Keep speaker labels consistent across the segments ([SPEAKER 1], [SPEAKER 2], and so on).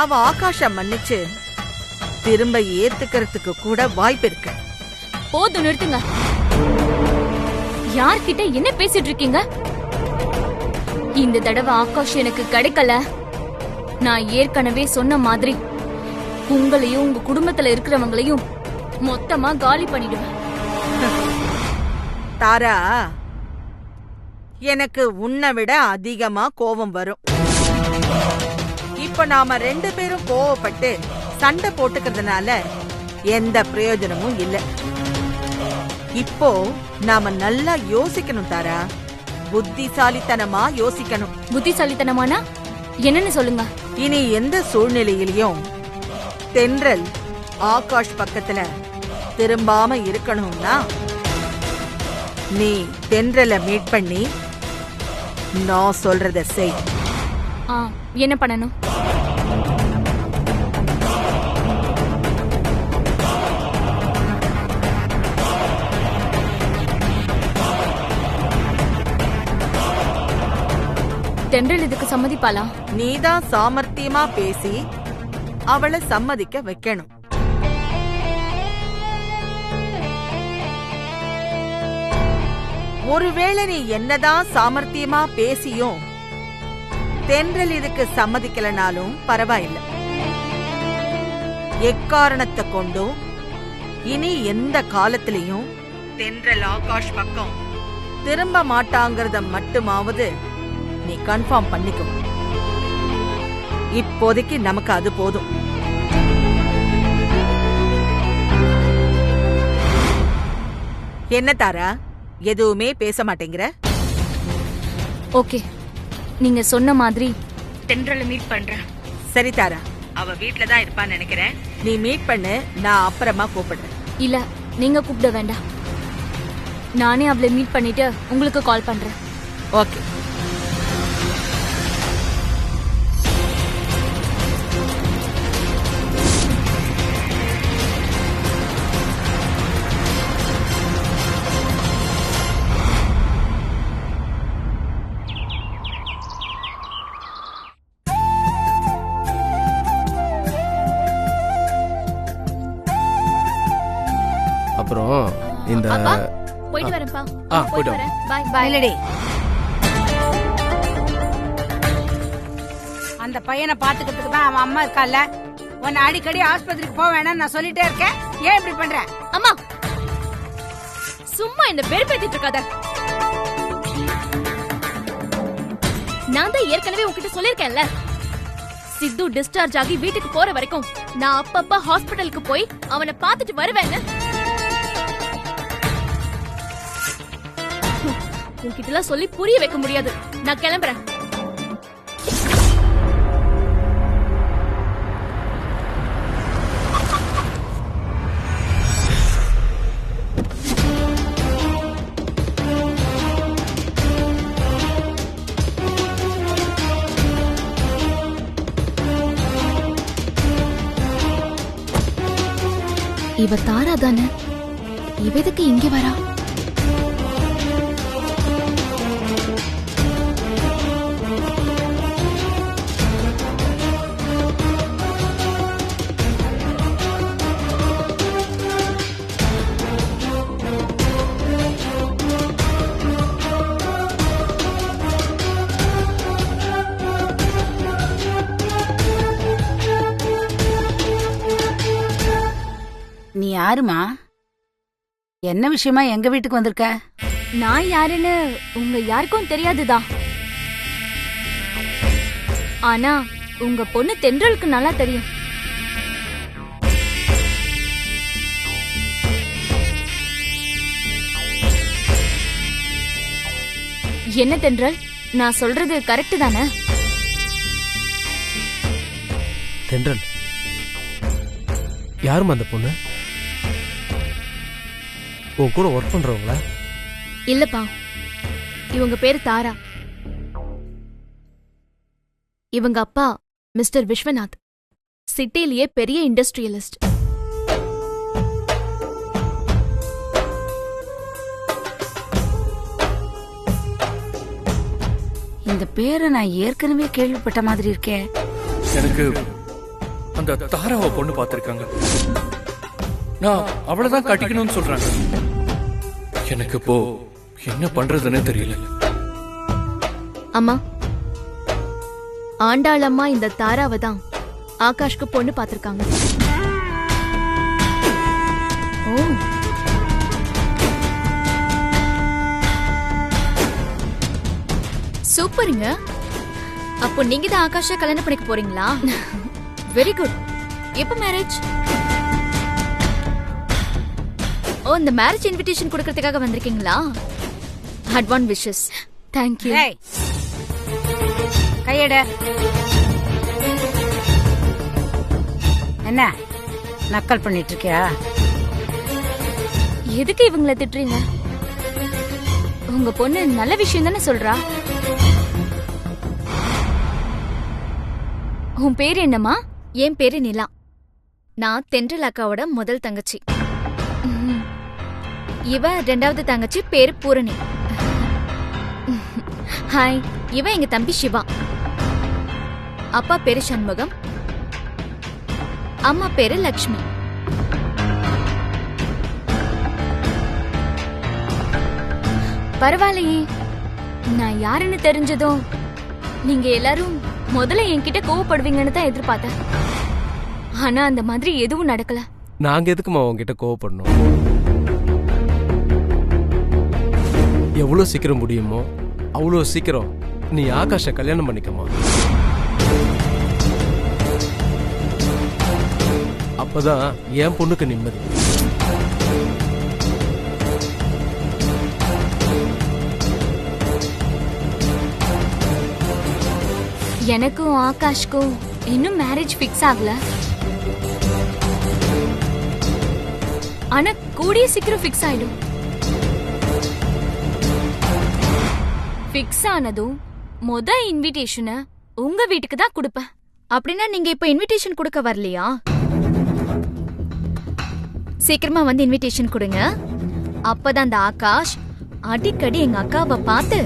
[SPEAKER 1] அவ ஆகாஷ மன்னிச்சு திரும்ப ஏத்துக்கிறதுக்கு கூட வாய்ப்பு இருக்கு.
[SPEAKER 2] போதும், நிறுத்துங்க. யார்கிட்ட என்ன பேசிட்டு இருக்கீங்க? இந்த தடவை ஆகாஷ் எனக்கு கிடைக்கல. நான் ஏற்கனவே சொன்ன மாதிரி உங்களையும் உங்க குடும்பத்துல இருக்கிறவங்களையும் மொத்தமா காலி பண்ணிடுவேன்.
[SPEAKER 1] தாரா, எனக்கு உன்னை விட அதிகமா கோபம் வரும். இப்ப நாம 2 பேரும் கோவப்பட்டு சண்டை போட்டுக்கிறதுனால எந்த பிரயோஜனமும் இல்ல. இப்போ நாம நல்லா யோசிக்கணும் தாரா. புத்திசாலித்தனமா யோசிக்கணும்.
[SPEAKER 2] புத்திசாலித்தனமானா என்னன்னு சொல்லுங்க.
[SPEAKER 1] இனி எந்த சூழ்நிலையிலையும் தென்றல் ஆகாஷ் பக்கத்துல திரும்பாம இருக்கணும்னா நீ தென்றலை மீட் பண்ணி நான் சொல்றத செய்.
[SPEAKER 2] என்ன பண்ணணும்? தென்றல் இதுக்கு சம்மதிப்பாளா?
[SPEAKER 1] நீதான் சாமர்த்தியமா பேசி அவளை சம்மதிக்க வைக்கணும். ஒருவேளை நீ என்னதான் சாமர்த்தியமா பேசியும் தென்றல் இதுக்கு சம்மதிக்கலனாலும் பரவாயில்லை. எக்காரணத்தை கொண்டும் இனி எந்த காலத்திலையும் தென்றல் ஆகாஷ் பக்கம் திரும்ப மாட்டாங்கிறத மட்டுமாவது நீ கன்ஃபார்ம் பண்ணிக்கோ. இப்போதைக்கு நமக்கு அது போதும். என்ன தாரா, எதுவுமே பேச மாட்டேங்கிற?
[SPEAKER 2] ஓகே, நீங்க சொன்ன மாதிரி தென்றலை மீட் பண்றேன்.
[SPEAKER 1] சரி தாரா, அவ வீட்ல தான் இருப்பான்னு நினைக்கிறேன். நீ மீட் பண்ணு, நான் அப்புறமா கூப்பிடுறேன்.
[SPEAKER 2] இல்ல, நீங்க கூப்பிட வேண்டாம். நானே அவளை மீட் பண்ணிட்டு உங்களுக்கு கால் பண்றேன்.
[SPEAKER 1] ஓகே.
[SPEAKER 3] அப்புறம் இந்த
[SPEAKER 2] போயிட்டு வரேன்ப்பா.
[SPEAKER 3] போயிட்டு
[SPEAKER 2] வரேன். Bye bye.
[SPEAKER 4] இல்லடி, அந்த பையனை பாத்துக்கிறதுக்கு தான் அவன் அம்மா இருக்கால. உன்னை அடிக்கடி ஆஸ்பத்திரிக்கு போக வேணாம்னு நான் சொல்லிட்டே இருக்கேன். ஏன் இப்படி பண்ற?
[SPEAKER 2] அம்மா, சும்மா இந்த வெறுப்பேத்திட்டு இருக்காத. நான் தான் ஏற்கனவே உன்கிட்ட சொல்லிருக்கேன்ல, சித்து டிஸ்சார்ஜ் ஆகி வீட்டுக்கு போற வரைக்கும் நான் அப்பப்ப ஹாஸ்பிடலுக்கு போய் அவனை பாத்துட்டு வருவேன்னு. உன்கிட்ட சொல்லி புரிய வைக்க முடியாது. நான் கிளம்புறேன். இவ தாரா தானே? இவ எதுக்கு இங்க வரா?
[SPEAKER 4] நீ யாருமா? என்ன விஷயமா எங்க வீட்டுக்கு வந்திருக்க?
[SPEAKER 2] நான் யாருன்னு உங்க யாருக்கும் தெரியாதுதான். ஆனா உங்க பொண்ணு தென்றலுக்கு நல்லா தெரியும். என்ன தென்றல், நான் சொல்றது கரெக்ட் தானே?
[SPEAKER 3] தென்றல், யாருமா அந்த பொண்ணு? உன் கூட ஒர்க் பண்றவங்களா?
[SPEAKER 2] இல்லப்பா, இவங்க பேரு தாரா. இவங்க அப்பா மிஸ்டர் விஸ்வநாத், சிட்டிலேயே பெரிய இண்டஸ்ட்ரியலிஸ்ட்.
[SPEAKER 4] இந்த பேரை நான் ஏற்கனவே கேள்விப்பட்ட மாதிரி இருக்கேன்.
[SPEAKER 3] எனக்கு
[SPEAKER 5] அந்த தாராவை பொண்ணு பார்த்திருக்காங்க. நான் அவளைதான் கட்டிக்கணும்னு சொல்றாங்க. எனக்கு இப்போ என்ன பண்றதுன்னே தெரியல.
[SPEAKER 6] அம்மா, ஆண்டாளம்மா இந்த தாராவை தான் ஆகாஷ்க்கு பொண்ணு பார்த்திருக்காங்க. ஓ, சூப்பருங்க. அப்போ நீங்க தான் ஆகாஷா கல்யாணம் பண்ணிக்க போறீங்களா? Very good. எப்ப மேரேஜ்? ஓ, இந்த மேரேஜ் இன்விடேஷன் கொடுக்கறதுக்காக வந்திருக்கீங்களா? Advance wishes. தேங்க்யூ.
[SPEAKER 4] ஏய், கையெடு. என்ன நக்கல் பண்ணிட்டு இருக்கியா?
[SPEAKER 2] எதுக்கு இவங்கள திட்டுறீங்க? உங்க பொண்ணு நல்ல விஷயம் தானே சொல்றா. உன் பேர் என்னம்மா?
[SPEAKER 6] என் பேரு நிலா. நான் தென்றல் அக்காவோட முதல் தங்கச்சி. இவ ரெண்டாவது தங்கச்சி, பேரு பூரணி.
[SPEAKER 2] ஹாய்.
[SPEAKER 6] இவ எங்க தம்பி சிவா. அப்பா பேரு சண்முகம், அம்மா பேரு லக்ஷ்மி.
[SPEAKER 2] பரவாயில்லையே, நான் யாருன்னு தெரிஞ்சதும் நீங்க எல்லாரும் முதல்ல என்கிட்ட கோவப்படுவீங்கன்னு தான் எதிர்பார்த்தேன். ஆனா அந்த மாதிரி எதுவும் நடக்கல.
[SPEAKER 3] நாங்க எதுக்குமா உங்ககிட்ட கோவப்படணும்? எவ்வளவு சீக்கிரம் முடியுமோ அவ்வளோ சீக்கிரம் நீ ஆகாஷை கல்யாணம் பண்ணிக்கமா. அப்பதான் என் பொண்ணுக்கு நிம்மதி.
[SPEAKER 2] எனக்கும் ஆகாஷ்க்கும் இன்னும் மேரேஜ் ஃபிக்ஸ் ஆகல. ஆனா கூடிய சீக்கிரம் ஃபிக்ஸ் ஆயிடும். ஃபிக்ஸ் ஆனதும் முத இன்விடேஷனை உங்க வீட்டுக்கு தான் கொடுப்பேன்.
[SPEAKER 6] அப்படின்னா நீங்க இப்ப இன்விடேஷன் கொடுக்க வரலையா? சீக்கிரமா வந்து இன்விடேஷன் கொடுங்க. அப்பதான் அந்த ஆகாஷ் அடிக்கடி எங்க அக்காவை பார்த்து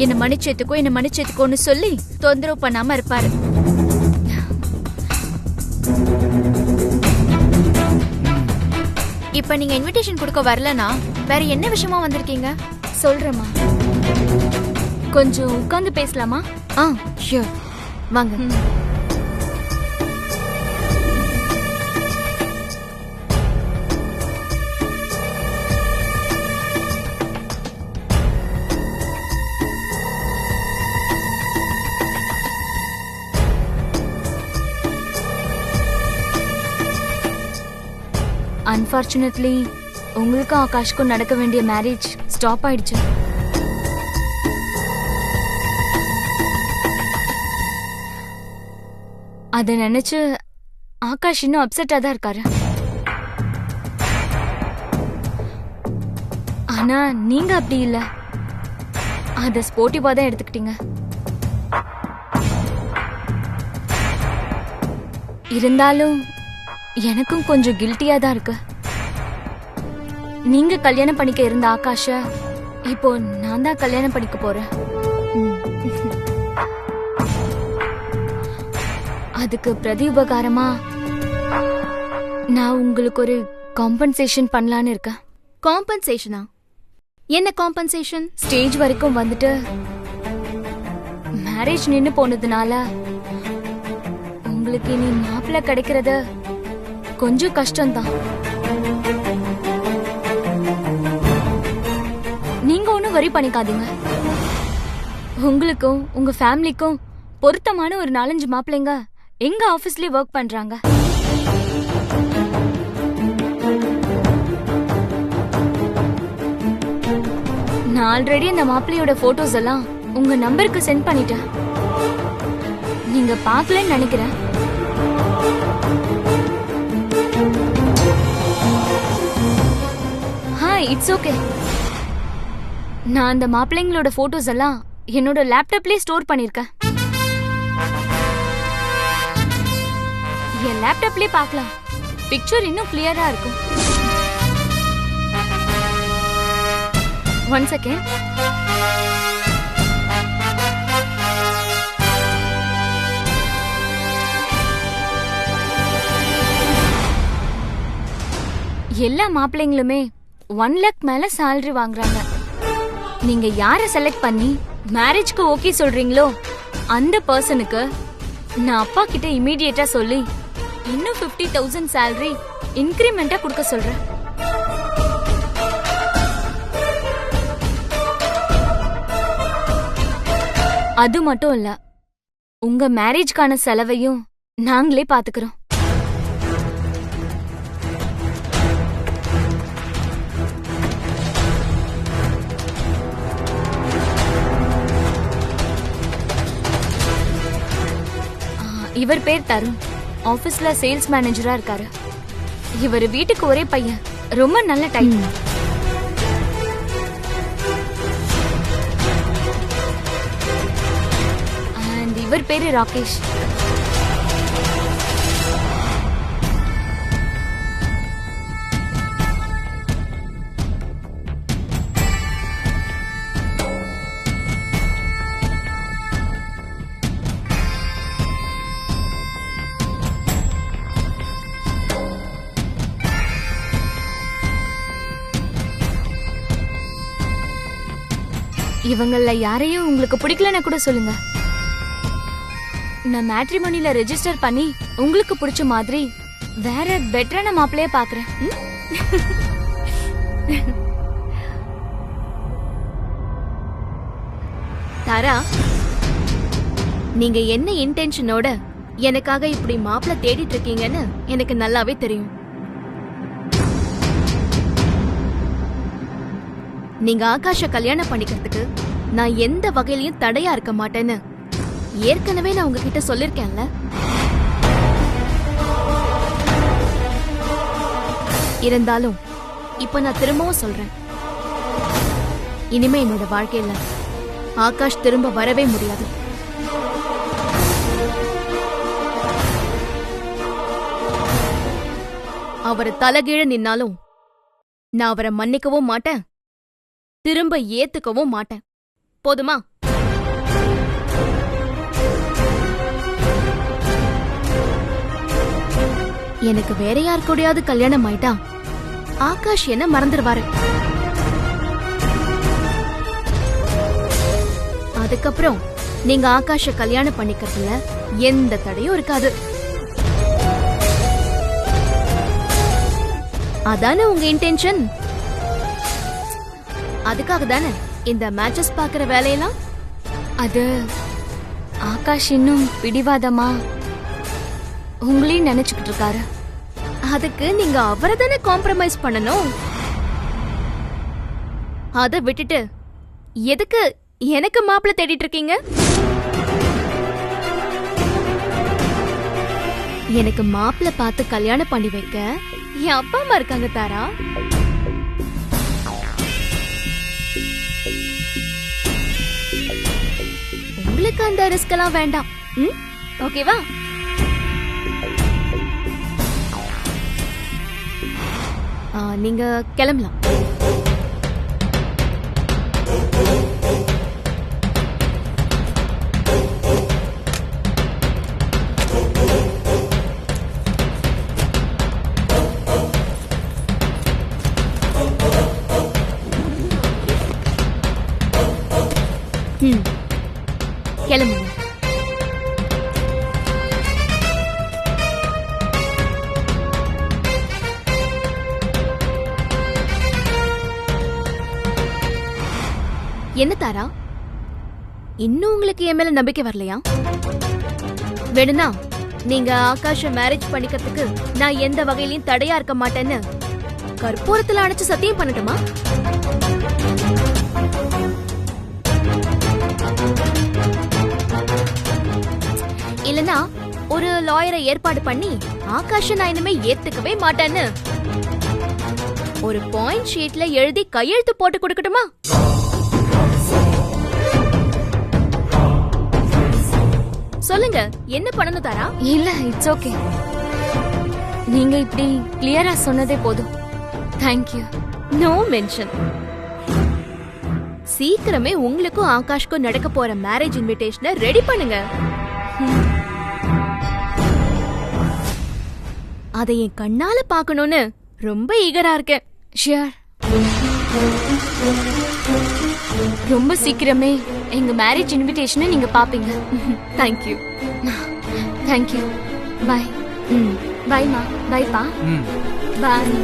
[SPEAKER 6] என்ன மன்னிச்சேத்துக்கோன்னு சொல்லி தொந்தரவு பண்ணாம இருப்பாரு. இப்ப நீங்க இன்விடேஷன் கொடுக்க வரலனா வேற என்ன விஷயமா வந்திருக்கீங்க?
[SPEAKER 2] சொல்றேம்மா. கொஞ்சம் உட்கார்ந்து பேசலாமா?
[SPEAKER 6] ஷூர், வாங்க.
[SPEAKER 2] அன்பார்ச்சுனேட்லி உங்களுக்கும் ஆகாஷ்க்கும் நடக்க வேண்டிய மேரேஜ் ஸ்டாப் ஆயிடுச்சு. அத நினைச்சு ஆகாஷ் இன்னும் அப்செட்டா தான் இருக்காரு. ஆனா நீங்க அப்படி இல்ல, அத ஸ்போர்ட்டிவா தான் எடுத்துக்கிட்டீங்க. இருந்தாலும் எனக்கும் கொஞ்சம் கில்ட்டியா தான் இருக்கு. நீங்க கல்யாணம் பண்ணிக்க இருந்த ஆகாஷ இப்போ நான் தான் கல்யாணம் பண்ணிக்க போறேன். அதுக்கு பிரதி உபகாரமா நான் உங்களுக்கு ஒரு காம்பன்சேஷன் பண்ணலான்னு இருக்கேன்.
[SPEAKER 6] காம்பன்சேஷனா? என்ன காம்பன்சேஷன்?
[SPEAKER 2] ஸ்டேஜ் வரைக்கும் வந்துட்டு மேரேஜ் நின்னு போனதுனால உங்களுக்கு இனி மாப்பிள்ளை கிடைக்கிறது கொஞ்சம் கஷ்டம்தான். நீங்க ஒன்னும் வரி பண்ணிக்காதீங்க. உங்களுக்கும் உங்க ஃபேமிலிக்கும் பொருத்தமான ஒரு 4-5 மாப்பிள்ளைங்க எங்க ஆபீஸ்லயே ஒர்க் பண்றாங்க. நான் ஆல்ரெடி அந்த மாப்பிள்ளையோட போட்டோஸ் எல்லாம் உங்க நம்பருக்கு சென்ட் பண்ணிட்டேன். நீங்க பார்க்கலன்னு நினைக்கிறேன். It's okay. நான் அந்த மாப்பிள்ளைங்களோட போட்டோஸ் எல்லாம் என்னோட லேப்டாப்லயே ஸ்டோர் பண்ணிருக்கேன். என் லேப்டாப்லயே பார்க்கலாம். பிக்சர் இன்னும் கிளியரா இருக்கும். One second. எல்லா மாப்பிள்ளைங்களுமே 1 lakh மேல salary வாங்குறாங்க. நீங்க யார செலக்ட் பண்ணி மேரேஜ்க்கு ஓகே சொல்றீங்களோ அந்த பர்சனுக்கு நான் அப்பா கிட்ட இமீடியட்டா சொல்லி இன்னும் 50,000 salary இன்கிரிமெண்டா கொடுக்க சொல்றேன். அது மட்டும் இல்ல, உங்க மேரேஜ்க்கான செலவையும் நாங்களே பாத்துக்கிறோம். இவர் பேர் தருண், ஆபீஸ்ல சேல்ஸ் மேனேஜரா இருக்காரு. இவர் வீட்டுக்கு ஒரே பையன், ரொம்ப நல்ல டைம். அண்ட் இவர் பேரு ராகேஷ். இவங்கள யாரையும் உங்களுக்கு பிடிக்கலன்னா கூட சொல்லுங்க. நான் மேட்ரிமோனில ரெஜிஸ்டர் பண்ணி உங்களுக்கு பிடிச்ச மாதிரி வேற பெட்டரான மாப்பிளைய பாக்குறேன்.
[SPEAKER 6] தாரா, நீங்க என்ன இன்டென்ஷனோட எனக்காக இப்படி மாப்பிள தேடிட்டு இருக்கீங்கன்னு எனக்கு நல்லாவே தெரியும். நீங்க ஆகாஷ கல்யாணம் பண்ணிக்கிறதுக்கு நான் எந்த வகையிலயும் தடையா இருக்க மாட்டேன்னு ஏற்கனவே நான் உங்ககிட்ட சொல்லிருக்கேன்ல. இருந்தாலும் இப்ப நான் திரும்பவும் சொல்றேன், இனிமே என்னோட வாழ்க்கையில ஆகாஷ் திரும்ப வரவே முடியாது. அவர் தலைகீழ நின்னாலும் நான் அவரை மன்னிக்கவும் மாட்டேன், திரும்ப ஏத்துக்கவும் மாட்டேன். போதுமா? எனக்கு வேற யார் கூடயாவது கல்யாணம் ஆயிட்டா ஆகாஷ் என்ன மறந்துடுவாரு. அதுக்கப்புறம் நீங்க ஆகாஷ கல்யாணம் பண்ணிக்கிறதுல எந்த தடையும் இருக்காது. அதானே உங்க இன்டென்ஷன்? அதுக்காக தானே இந்த மேட்சஸ் பாக்குற வேலையெல்லாம்?
[SPEAKER 2] அது ஆகாஷ் இன்னும் பிடிவாதமா உங்களையும் நினைச்சுக்கிட்டு இருக்காரு.
[SPEAKER 6] அதுக்கு நீங்க அவரை தானே காம்ப்ரமைஸ் பண்ணணும். அத விட்டுட்டு எதுக்கு எனக்கு மாப்பிள்ளை தேடிட்டு இருக்கீங்க? எனக்கு மாப்பிள்ளை பார்த்து கல்யாணம் பண்ணி வைக்க என் அப்பா அம்மா இருக்காங்க தாரா. உங்களுக்கு அந்த ரிஸ்க் எல்லாம் வேண்டாம். ஓகேவா? நீங்க கிளம்பலாம். கிளம்புங்க. என்ன தாரா, இன்னும் உங்களுக்கு என் மேல நம்பிக்கை வரலையா? வேணும்னா நீங்க ஆகாஷ மேரேஜ் பண்ணிக்கிறதுக்கு நான் எந்த வகையிலயும் தடையா இருக்க மாட்டேன்னு கற்பூரத்துல அணைச்சு சத்தியம் பண்ணட்டுமா? இல்லனா ஒரு லாயரை ஏற்பாடு பண்ணி ஆகாஷ நான் இனிமே ஏத்துக்கவே மாட்டேன்னு ஒரு பாயிண்ட் ஷீட்ல எழுதி கையெழுத்து போட்டு கொடுக்கட்டுமா? சொல்லுங்க, என்ன பண்ணணும் தாரா?
[SPEAKER 2] இல்ல, இட்ஸ் ஓகே. நீங்க இப்படி கிளியரா சொன்னதே போதும். தேங்க்யூ.
[SPEAKER 6] No mention. சீக்கிரமே உங்களுக்கும் ஆகாஷ்க்கும் நடக்க போற மேரேஜ் இன்விடேஷனை ரெடி பண்ணுங்க. அதை என் கண்ணால பாக்கணும்னு ரொம்ப ஈகரா இருக்கேன்.
[SPEAKER 2] ஷியர். ரொம்ப சீக்கிரமே எங்க மேரேஜ் இன்விடேஷனை நீங்க பாப்பீங்க.
[SPEAKER 6] தேங்க்யூ.
[SPEAKER 2] தேங்க்யூ. பை. பைமா. பைப்பா.
[SPEAKER 3] ம்
[SPEAKER 2] பாய்.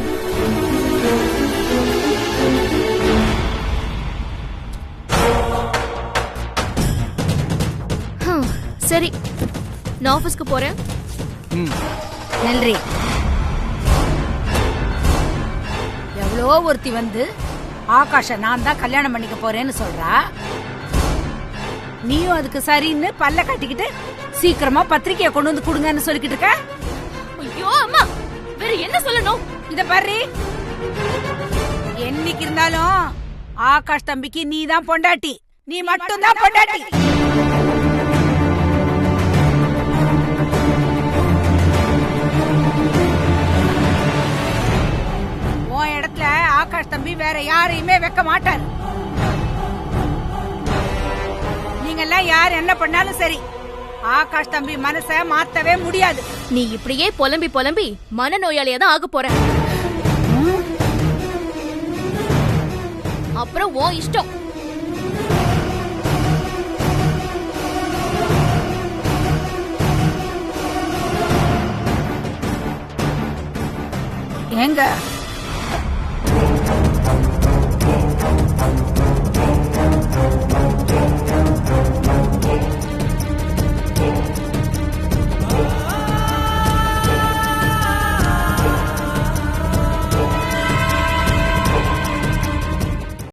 [SPEAKER 6] சரி, நான் ஆபீஸ்க்கு போறேன்.
[SPEAKER 3] ம்
[SPEAKER 4] நன்றி. எவ்வளோ ஒருத்தி வந்து ஆகாஷ நான் தான் கல்யாணம் பண்ணிக்க போறேன்னு சொல்றா. நீயும் அதுக்கு சரின்னு பல்ல கட்டிக்கிட்டு சீக்கிரமா பத்திரிக்கையை கொண்டு வந்து கொடுங்கன்னு சொல்லிக்கிட்டு இருக்க.
[SPEAKER 6] ஐயோ அம்மா, வேற என்ன சொல்லணும்?
[SPEAKER 4] இத பாரு, என்னைக்கு இருந்தாலும் ஆகாஷ் தம்பிக்கு நீ தான் பொண்டாட்டி, நீ மட்டும் தான் பொண்டாட்டி. உன் இடத்துல ஆகாஷ் தம்பி வேற யாரையுமே வைக்க மாட்டார். நீங்க எல்லாம் யார் என்ன பண்ணாலும் சரி, ஆகாஷ் தம்பி மனச மாத்தவே முடியாது.
[SPEAKER 6] நீ இப்படியே புலம்பி புலம்பி மனநோயாளியா தான் ஆக போற. அப்புறம் ஓ இஷ்டம்.
[SPEAKER 4] ஏங்க